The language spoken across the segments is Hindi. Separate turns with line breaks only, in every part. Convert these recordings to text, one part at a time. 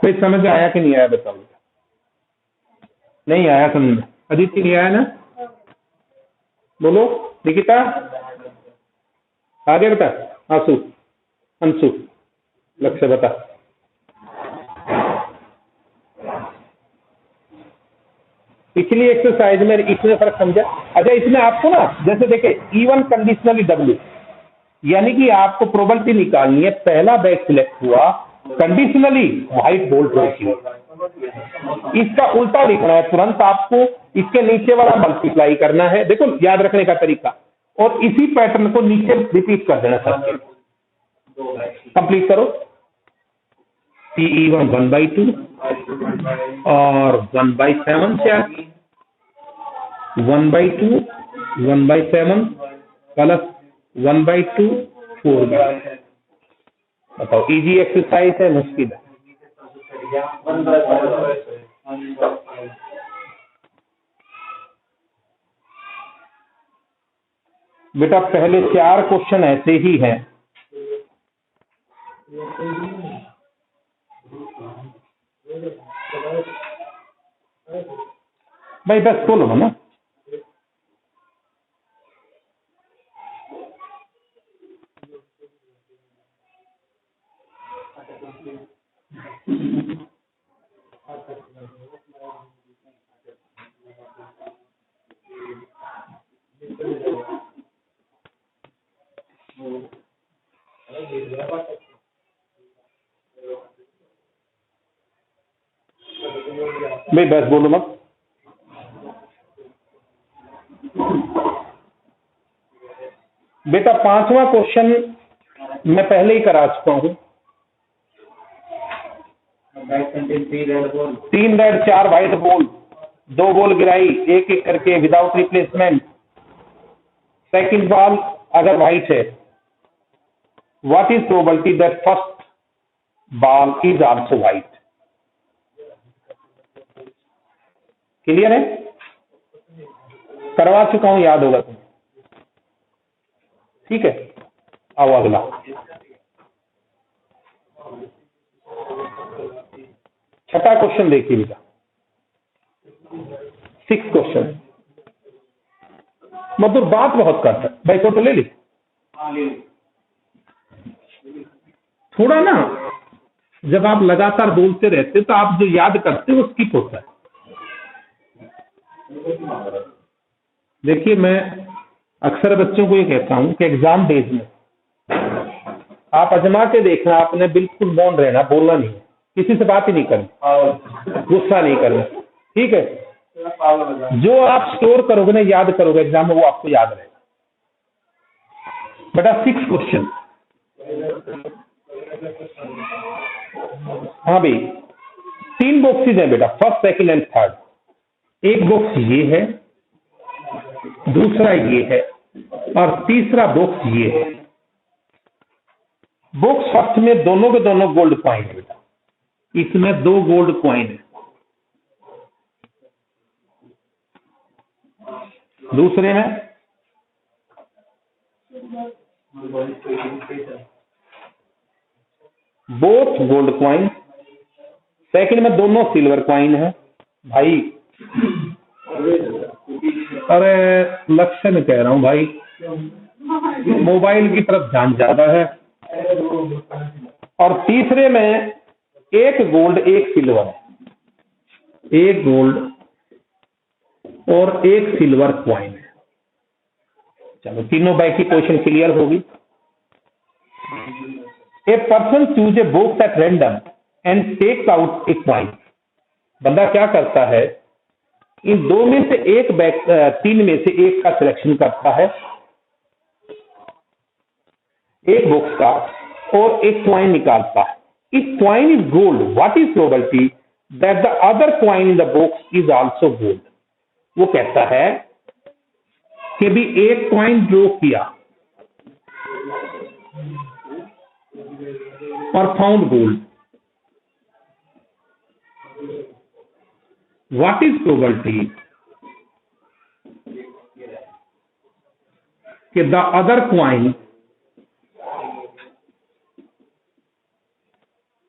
कोई समझ आया कि नहीं आया बताओ। नहीं आया समझ? अदिति नहीं आया ना? बोलो निकिता, आगे बता। आंसू, अंशु, लक्ष्य बता। पिछली एक्सरसाइज में इसमें फर्क समझा? अच्छा, इसमें आपको ना जैसे देखे इवन कंडीशनली डब्ल्यू, यानी कि आपको प्रोबेबिलिटी निकालनी है। पहला बैग सिलेक्ट हुआ, कंडीशनली व्हाइट बोल्ट होगी, इसका उल्टा लिखना है तुरंत आपको, इसके नीचे वाला मल्टीप्लाई करना है। देखो याद रखने का तरीका, और इसी पैटर्न को नीचे रिपीट कर देना सर। कंप्लीट करो। PE1 1/2 और 1/7 क्या? 1/2 1/7 प्लस 1/2 4। बताओ इजी एक्सरसाइज है मुश्किल है? बेटा पहले 4 क्वेश्चन ऐसे ही हैं। भाई बस बोलो ना। भाई बस बोलो मत। बेटा 5वां क्वेश्चन मैं पहले ही करा चुका हूं। 3 रेड 4 व्हाइट बॉल, 2 बॉल गिराई एक एक करके विदाउट रिप्लेसमेंट। सेकंड बॉल अगर व्हाइट है, what is probability that first ball is also white? Clear है? करवा चुका हूं, याद होगा तुम्हें। ठीक है, आओ अगला। छठा क्वेश्चन देखिए बेटा, 6 क्वेश्चन। मतलब बात बहुत करता है भाई, तो ले ली थोड़ा ना। जब आप लगातार बोलते रहते तो आप जो याद करते हो वो स्किप होता है। देखिए मैं अक्सर बच्चों को ये कहता हूं कि एग्जाम डेज में आप आजमा के देखना, आपने बिल्कुल मौन रहना, बोलना नहीं है, किसी से बात ही नहीं करनी, गुस्सा नहीं करना। ठीक है? जो आप स्टोर करोगे ना, याद करोगे एग्जाम में, वो आपको याद रहेगा। बेटा 6 क्वेश्चन। हाँ भाई 3 बॉक्सेज हैं बेटा, फर्स्ट सेकंड एंड थर्ड। एक बॉक्स ये है, दूसरा ये है, और तीसरा बॉक्स ये है। बॉक्स फर्स्ट में दोनों के दोनों गोल्ड कॉइन है बेटा, इसमें 2 गोल्ड कॉइन है। दूसरे में बोथ गोल्ड कॉइन, सेकंड में दोनों सिल्वर कॉइन है। भाई अरे लक्ष्य में कह रहा हूं भाई, मोबाइल की तरफ ध्यान ज्यादा है। और तीसरे में एक गोल्ड एक सिल्वर है, एक गोल्ड और एक सिल्वर कॉइन है। चलो तीनों बैग की पोजीशन क्लियर होगी। A person choose a box at random and take out a coin. बंदा क्या करता है, इन 2 में से एक बैग, 3 में से एक का सिलेक्शन करता है, एक बॉक्स का, और एक कॉइन निकालता है। If coin is gold, what is probability that the other coin in the box is also gold? वो कहता है कि भी एक कॉइन ड्रॉ किया और found gold, what is probability कि the other coin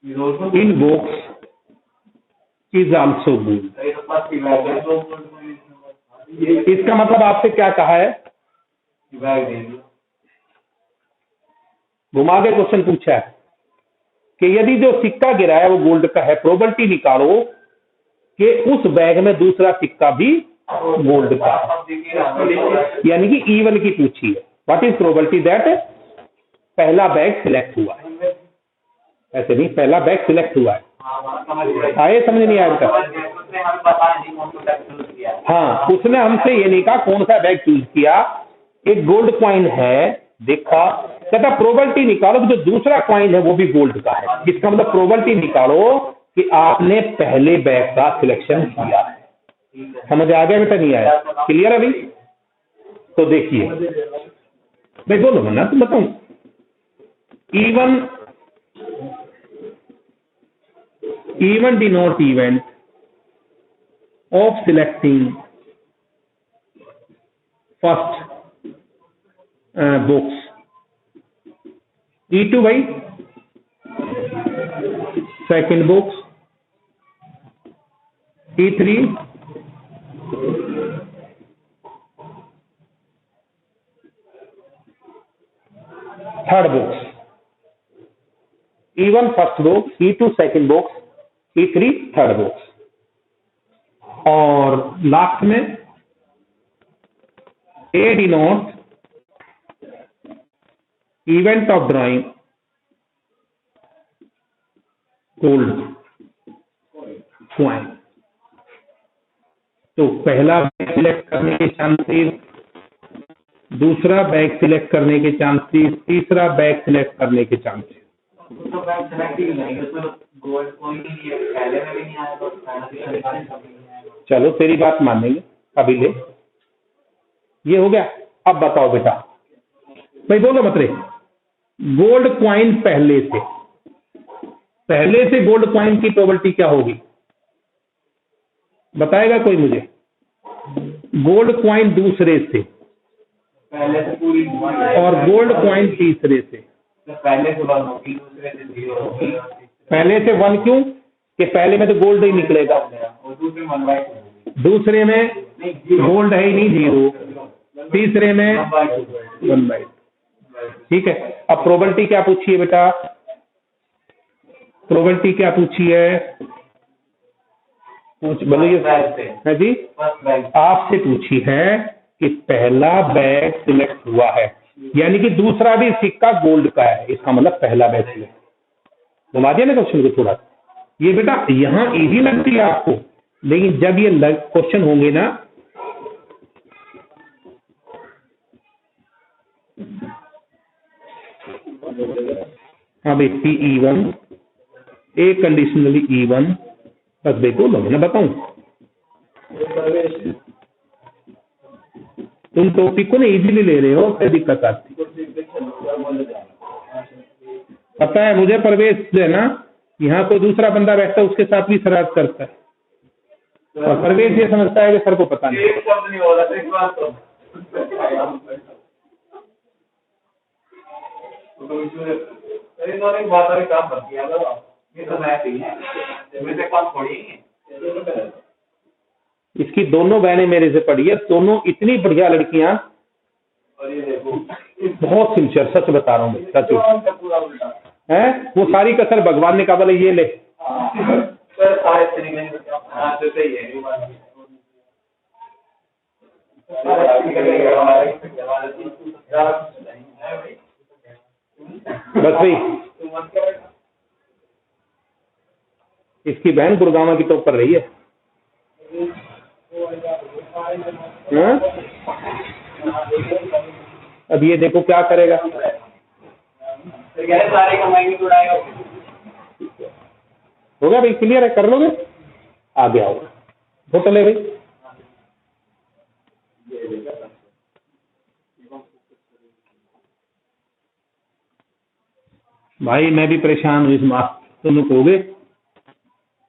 in box is also gold. इसका मतलब आपसे क्या कहा है, घुमा के क्वेश्चन पूछा है कि यदि जो सिक्का गिरा है वो गोल्ड का है, प्रोबेबिलिटी निकालो कि उस बैग में दूसरा सिक्का भी गोल्ड का है, यानी कि इवन की पूछी है। व्हाट इज प्रोबेबिलिटी दैट पहला बैग सिलेक्ट हुआ है, ऐसे नहीं, पहला बैग सिलेक्ट हुआ है। आए समझ नहीं आया था? हाँ, उसने हमसे ये नहीं कहा कौन सा बैग चूज किया। एक गोल्ड कॉइन है, देखा, कहता प्रोबेबिलिटी निकालो कि जो दूसरा कॉइन है वो भी गोल्ड का है। इसका मतलब प्रोबेबिलिटी निकालो कि आपने पहले बैग का सिलेक्शन किया है। समझ आ गया बेटा, नहीं आया? क्लियर है भाई? तो देखिए मैं बोलूंगा ना, तुम बताऊं। even denote event of selecting first box, E2 by second box, E3 third box, E1 first box, E2 second box, E3 third box, और लास्ट में A denote event of drawing gold coin. तो पहला बैग सिलेक्ट करने के चांसेस, दूसरा बैग सिलेक्ट करने के चांसेस, तीसरा बैग सिलेक्ट करने के चांसेस। चलो तेरी बात मानेंगे, अभी ले, ये हो गया। अब बताओ बेटा, भाई बोलो मत रे, गोल्ड कॉइन पहले से गोल्ड कॉइन की प्रोबेबिलिटी क्या होगी, बताएगा कोई मुझे? गोल्ड कॉइन दूसरे से
पहले से पूरी
और गोल्ड कॉइन तीसरे से।
पहले से 1 होगी, दूसरे से 0 होगी।
पहले से 1 क्यों? कि पहले में तो गोल्ड ही निकलेगा,
और दूसरे में 1/2 होगी।
दूसरे में गोल्ड है ही नहीं, 0, तीसरे में 1/2। ठीक है, अब प्रोबेबिलिटी क्या पूछी है बेटा? प्रोबेबिलिटी क्या पूछी है? बोलिए है जी, आपसे पूछी है कि पहला बैग सिलेक्ट हुआ है, यानी कि दूसरा भी सिक्का गोल्ड का है, इसका मतलब पहला बैग सिलेक्ट। घुमा दिया ना क्वेश्चन को थोड़ा। ये बेटा यहां इजी लगती है आपको, लेकिन जब ये क्वेश्चन होंगे ना, हाँ भाई, P1 ए कंडीशनली E1, बस देखो मैं बताऊं, तुम टॉपिक को ना इजीली ले रहे हो, क्या दिक्कत आती? पता है मुझे, परवेश जो है ना, यहाँ कोई दूसरा बंदा बैठता है उसके साथ भी शरारत करता है, और परवेश ये समझता है कि सर को पता नहीं।
एक शब्द नहीं बोला, एक बात तो बात काम करती है, ये तो मैं ही है, मेरे काम थोड़ी है।
इसकी दोनों बहनें मेरे से पढ़ी है, दोनों इतनी बढ़िया लड़कियां,
और ये देखो
बहुत सिंसियर, सच बता रहा हूँ, सच है। वो सारी कसर भगवान ने कहा बोले ये ले,
सारे तरीके से सही है।
बस भाई, इसकी बहन गुड़गांव की टॉप पर रही है। अब ये देखो क्या करेगा,
सारे कमाएंगे उड़ाएगा।
हो गया भाई, क्लियर है, कर लोगे, आगे आओ, फोटो ले भाई। भाई मैं भी परेशान हूँ इस मास, तुम लोग कहोगे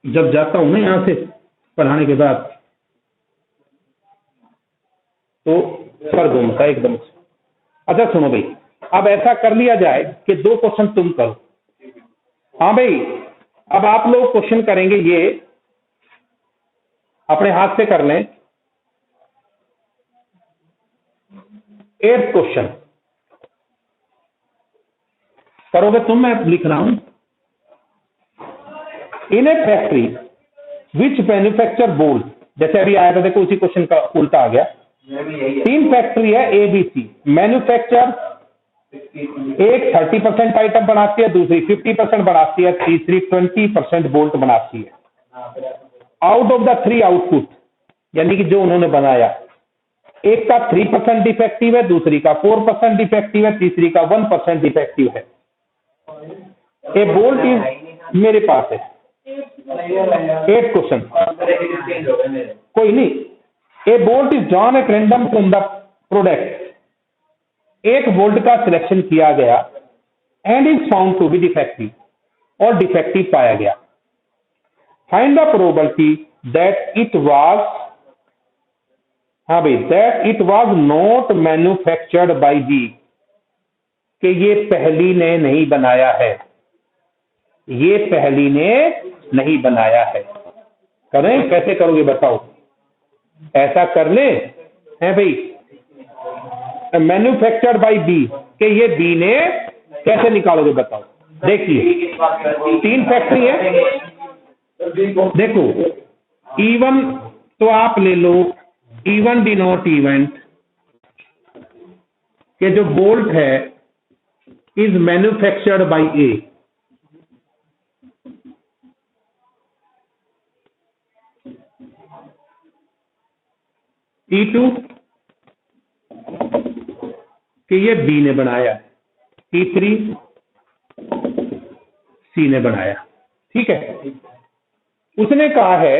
जब जाता हूँ ना यहाँ से पढ़ाने के बाद तो सर घूमता है एकदम। अच्छा सुनो भाई, अब ऐसा कर लिया जाए कि 2 क्वेश्चन तुम करो। हाँ भाई, अब आप लोग क्वेश्चन करेंगे, ये अपने हाथ से कर लें। 8th क्वेश्चन करोगे तुम, मैं लिख रहा हूं। इन ए फैक्ट्री विच मैन्युफैक्चर बोल्ट, जैसे अभी आया था, देखो उसी क्वेश्चन का उल्टा आ गया।
मैं भी यही है।
3 फैक्ट्री है ABC, मैन्युफैक्चर एक 30% आइटम बनाती है, दूसरी 50% बनाती है, तीसरी 20% बोल्ट बनाती है।
हाँ, फिर
आउट ऑफ द 3 आउटपुट, यानी कि जो उन्होंने बनाया, एक का 3% डिफेक्टिव है, दूसरी का 4% डिफेक्टिव है, तीसरी का 1% डिफेक्टिव है। ए बोल्ट इज मेरे पास है 8th क्वेश्चन,
चेंज हो गए मेरे।
कोई नहीं। A bolt is drawn at random from the product, एक बोल्ट का सिलेक्शन किया गया and is found to be defective, और डिफेक्टिव पाया गया। Find the probability that it was, हाँ भाई, that it was not manufactured by B, कि ये पहली ने नहीं बनाया है, ये पहली ने नहीं बनाया है। करें, कैसे करोगे बताओ? ऐसा कर ले, है भाई, मैन्युफैक्चर्ड बाय बी, कि ये बी ने, कैसे निकालोगे बताओ? देखिए 3 फैक्ट्री है, देखो E1 तो आप ले लो, E1 डिनोट इवेंट के जो बोल्ट है is manufactured by A, E2 कि ये बी ने बनाया, E3 सी ने बनाया। ठीक है, उसने कहा है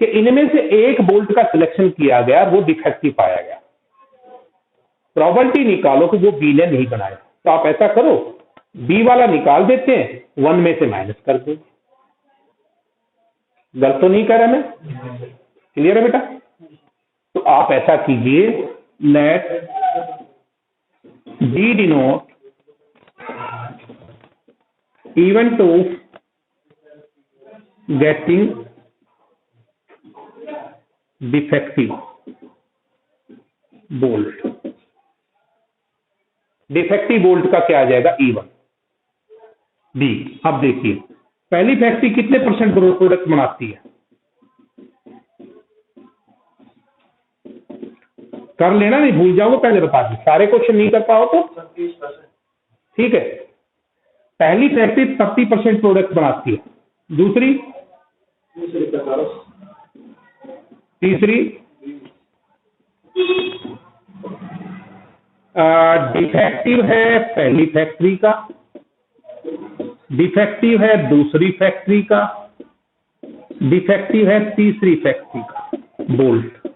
कि इनमें से एक बोल्ट का सिलेक्शन किया गया, वो डिफेक्टिव पाया गया। प्रोबेबिलिटी निकालो कि वो बी ने नहीं बनाया। तो आप ऐसा करो, बी वाला निकाल देते हैं, 1 में से माइनस कर दो। गलत तो नहीं कह रहा मैं? क्लियर है बेटा? तो आप ऐसा कीजिए, let D denote event of getting defective bolt. Defective bolt का क्या आ जाएगा? E1 B. अब देखिए, पहली फैक्ट्री कितने परसेंट प्रोडक्ट बनाती है? कर लेना, नहीं भूल जाओगे, पहले बता दी। सारे क्वेश्चन नहीं कर पाओ तो
30%।
ठीक है। पहली फैक्ट्री 30% प्रोडक्ट बनाती है, दूसरी, तीसरी, डिफेक्टिव है पहली फैक्ट्री का, डिफेक्टिव है दूसरी फैक्ट्री का, डिफेक्टिव है तीसरी फैक्ट्री का बोल्ट।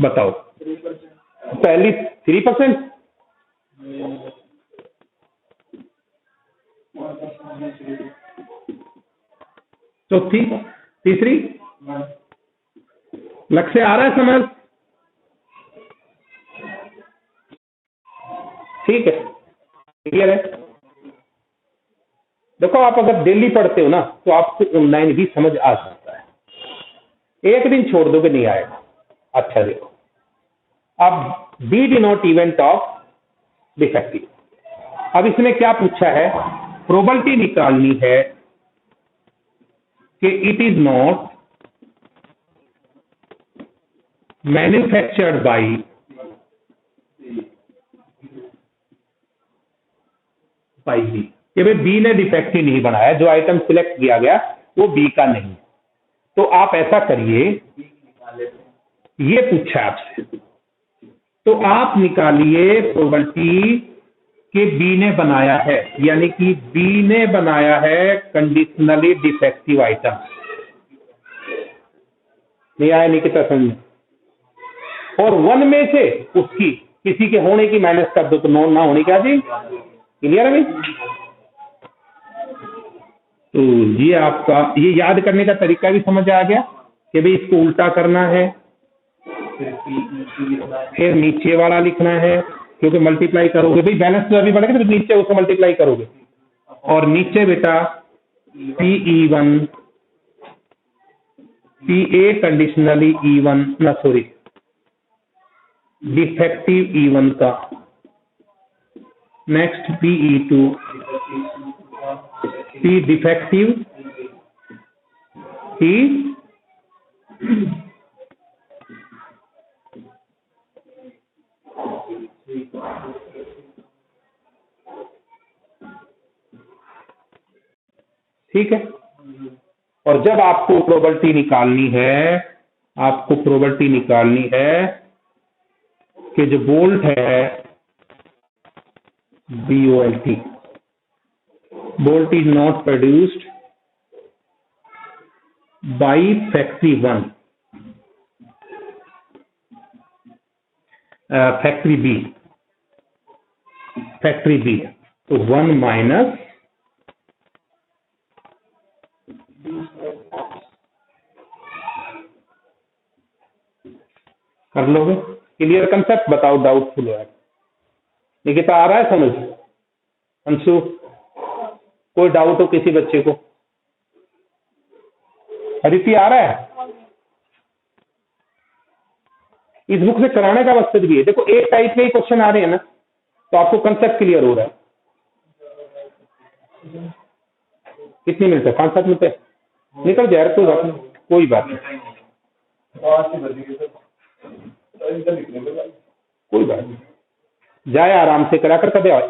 बताओ, पहली 3%, चौथी, तीसरी, लक्ष्य आ रहा है समझ? ठीक है, क्लियर है? देखो, आप अगर डेली पढ़ते हो ना, तो आपको ऑनलाइन भी समझ आ सकता है। एक दिन छोड़ दोगे नहीं आएगा। अच्छा देखो, अब D denote event of defective. अब इसने क्या पूछा है? प्रोबेबिलिटी निकालनी है कि it is not manufactured by B, कि भाई बी ने डिफेक्टिव नहीं बनाया, जो आइटम सिलेक्ट किया गया वो बी का नहीं। तो आप ऐसा करिए, ये पूछा आपसे, तो आप निकालिए प्रोबेबिलिटी कि बी ने बनाया है, यानी कि बी ने बनाया है कंडीशनली डिफेक्टिव आइटम। नहीं आया नहीं कितना समझ? और 1 में से उसकी किसी के होने की माइनस कर दो, तो नॉन ना होने क्या जी? क्लियर है भाई? तो ये आपका, ये याद करने का तरीका भी समझ आ गया कि भाई इसको उल्टा करना है, फिर नीचे वाला लिखना है, क्योंकि मल्टीप्लाई करोगे भाई, बैलेंस तो अभी बढ़ेगा, तो नीचे उसको मल्टीप्लाई करोगे, और नीचे बेटा PE1 PA कंडीशनली E1 ना सॉरी डिफेक्टिव E1 का, next PE2 P defective P ठीक है। और जब आपको प्रोबेबिलिटी निकालनी है कि जो बोल्ट है BOLT, bolt is not produced by factory 1, factory B, तो 1 माइनस कर लोगे। Clear concept? बताओ डाउटफुल है निकिता, आ रहा है समझ? अंशु, कोई डाउट हो किसी बच्चे को? अदिति आ रहा है? इस बुक से कराने का मकसद भी है, देखो एक टाइप के ही क्वेश्चन आ रहे हैं ना, तो आपको कंसेप्ट क्लियर हो रहा है। कितने मिनट है? 5-7 मिनट है, निकल जाए, कोई बात नहीं, कोई बात नहीं, कोई बात नहीं, जाए आराम से करा कर कभी